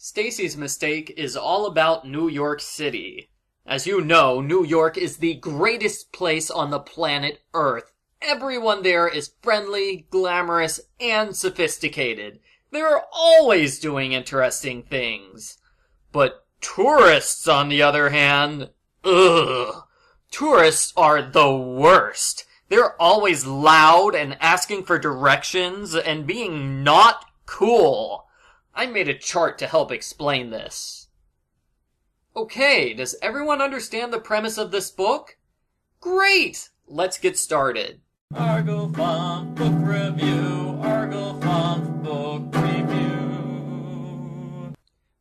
Stacey's mistake is all about New York City. As you know, New York is the greatest place on the planet Earth. Everyone there is friendly, glamorous, and sophisticated. They're always doing interesting things. But tourists, on the other hand, ugh. Tourists are the worst. They're always loud and asking for directions and being not cool. I made a chart to help explain this. Okay, does everyone understand the premise of this book? Great! Let's get started. Argo Font Book Review, Argo Font Book Review.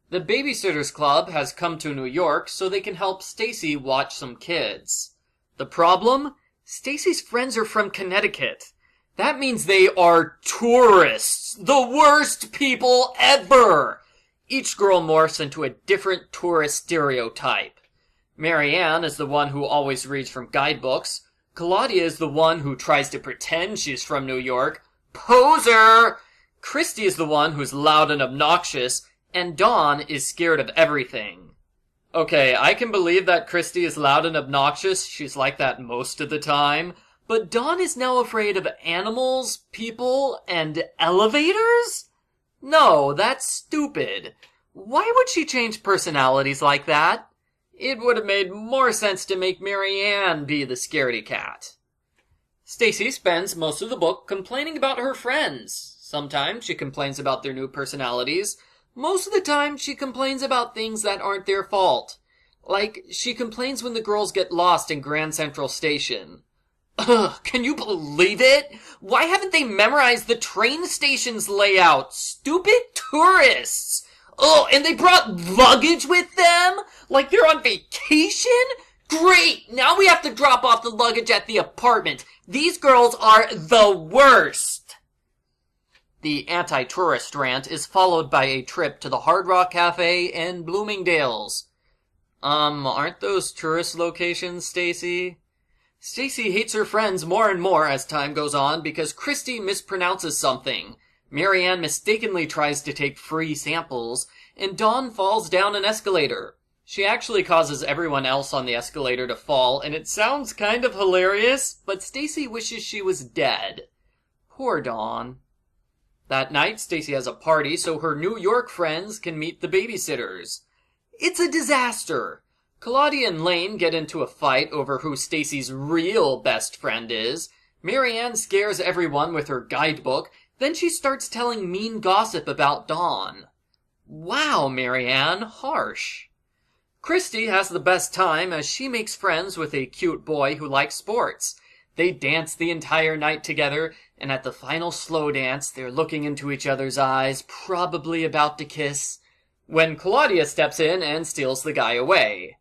The Babysitters Club has come to New York so they can help Stacey watch some kids. The problem? Stacey's friends are from Connecticut. That means they are tourists. The worst people ever. Each girl morphs into a different tourist stereotype. Marianne is the one who always reads from guidebooks. Claudia is the one who tries to pretend she's from New York. Poser! Kristy is the one who's loud and obnoxious. And Dawn is scared of everything. Okay, I can believe that Kristy is loud and obnoxious. She's like that most of the time. But Dawn is now afraid of animals, people, and elevators? No, that's stupid. Why would she change personalities like that? It would have made more sense to make Marianne be the scaredy cat. Stacey spends most of the book complaining about her friends. Sometimes she complains about their new personalities. Most of the time she complains about things that aren't their fault. Like, she complains when the girls get lost in Grand Central Station. Ugh, can you believe it? Why haven't they memorized the train station's layout? Stupid tourists! Oh, and they brought luggage with them? Like they're on vacation? Great! Now we have to drop off the luggage at the apartment. These girls are the worst! The anti-tourist rant is followed by a trip to the Hard Rock Cafe and Bloomingdale's. Aren't those tourist locations, Stacey? Stacey hates her friends more and more as time goes on because Kristy mispronounces something. Marianne mistakenly tries to take free samples, and Dawn falls down an escalator. She actually causes everyone else on the escalator to fall, and it sounds kind of hilarious, but Stacey wishes she was dead. Poor Dawn. That night, Stacey has a party so her New York friends can meet the babysitters. It's a disaster. Claudia and Lane get into a fight over who Stacey's real best friend is. Marianne scares everyone with her guidebook. Then she starts telling mean gossip about Dawn. Wow, Marianne, harsh. Kristy has the best time as she makes friends with a cute boy who likes sports. They dance the entire night together, and at the final slow dance, they're looking into each other's eyes, probably about to kiss, when Claudia steps in and steals the guy away.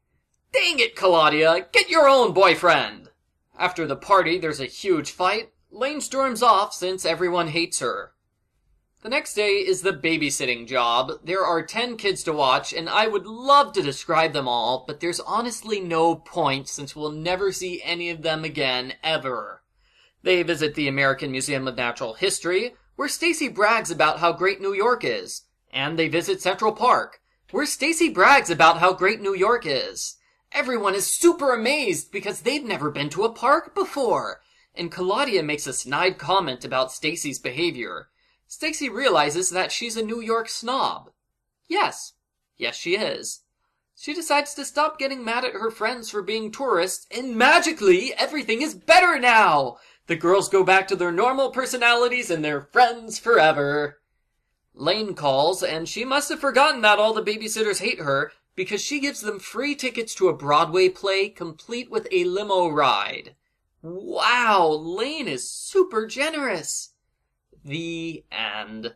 Dang it, Claudia! Get your own boyfriend! After the party, there's a huge fight. Lane storms off since everyone hates her. The next day is the babysitting job. There are 10 kids to watch, and I would love to describe them all, but there's honestly no point since we'll never see any of them again, ever. They visit the American Museum of Natural History, where Stacey brags about how great New York is. And they visit Central Park, where Stacey brags about how great New York is. Everyone is super amazed because they've never been to a park before. And Claudia makes a snide comment about Stacey's behavior. Stacey realizes that she's a New York snob. Yes, she is. She decides to stop getting mad at her friends for being tourists, and magically, everything is better now! The girls go back to their normal personalities and they're friends forever. Lane calls, and she must have forgotten that all the babysitters hate her, because she gives them free tickets to a Broadway play, complete with a limo ride. Wow, Lane is super generous. The end.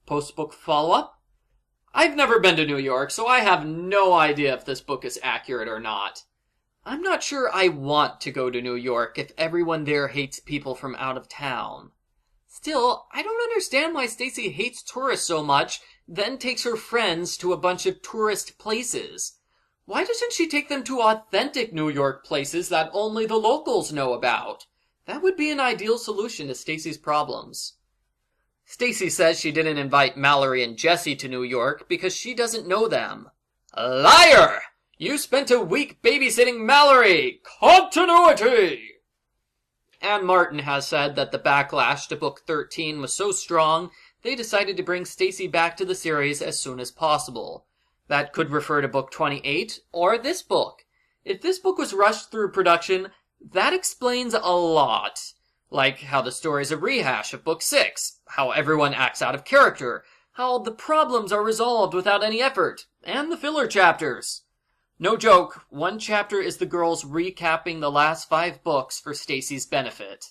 Postbook follow-up? I've never been to New York, so I have no idea if this book is accurate or not. I'm not sure I want to go to New York if everyone there hates people from out of town. Still, I don't understand why Stacey hates tourists so much, then takes her friends to a bunch of tourist places. Why doesn't she take them to authentic New York places that only the locals know about? That would be an ideal solution to Stacey's problems. Stacey says she didn't invite Mallory and Jesse to New York because she doesn't know them. Liar! You spent a week babysitting Mallory! Continuity! Anne Martin has said that the backlash to book 13 was so strong, they decided to bring Stacey back to the series as soon as possible. That could refer to book 28 or this book. If this book was rushed through production, that explains a lot. Like how the story's a rehash of book 6, how everyone acts out of character, how the problems are resolved without any effort, and the filler chapters. No joke, one chapter is the girls recapping the last 5 books for Stacey's benefit.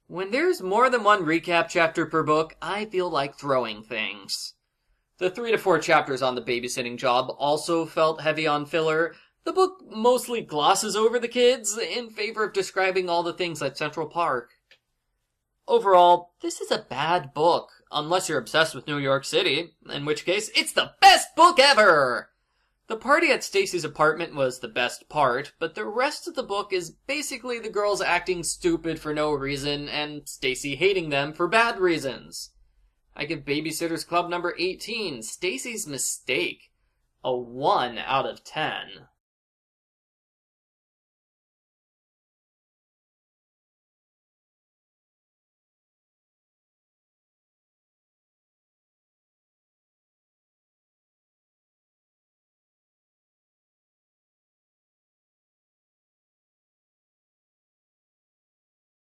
When there's more than one recap chapter per book, I feel like throwing things. The 3 to 4 chapters on the babysitting job also felt heavy on filler. The book mostly glosses over the kids in favor of describing all the things at Central Park. Overall, this is a bad book, unless you're obsessed with New York City, in which case, it's the best book ever! The party at Stacey's apartment was the best part, but the rest of the book is basically the girls acting stupid for no reason and Stacey hating them for bad reasons. I give Babysitter's Club number 18, Stacey's Mistake, a 1 out of 10.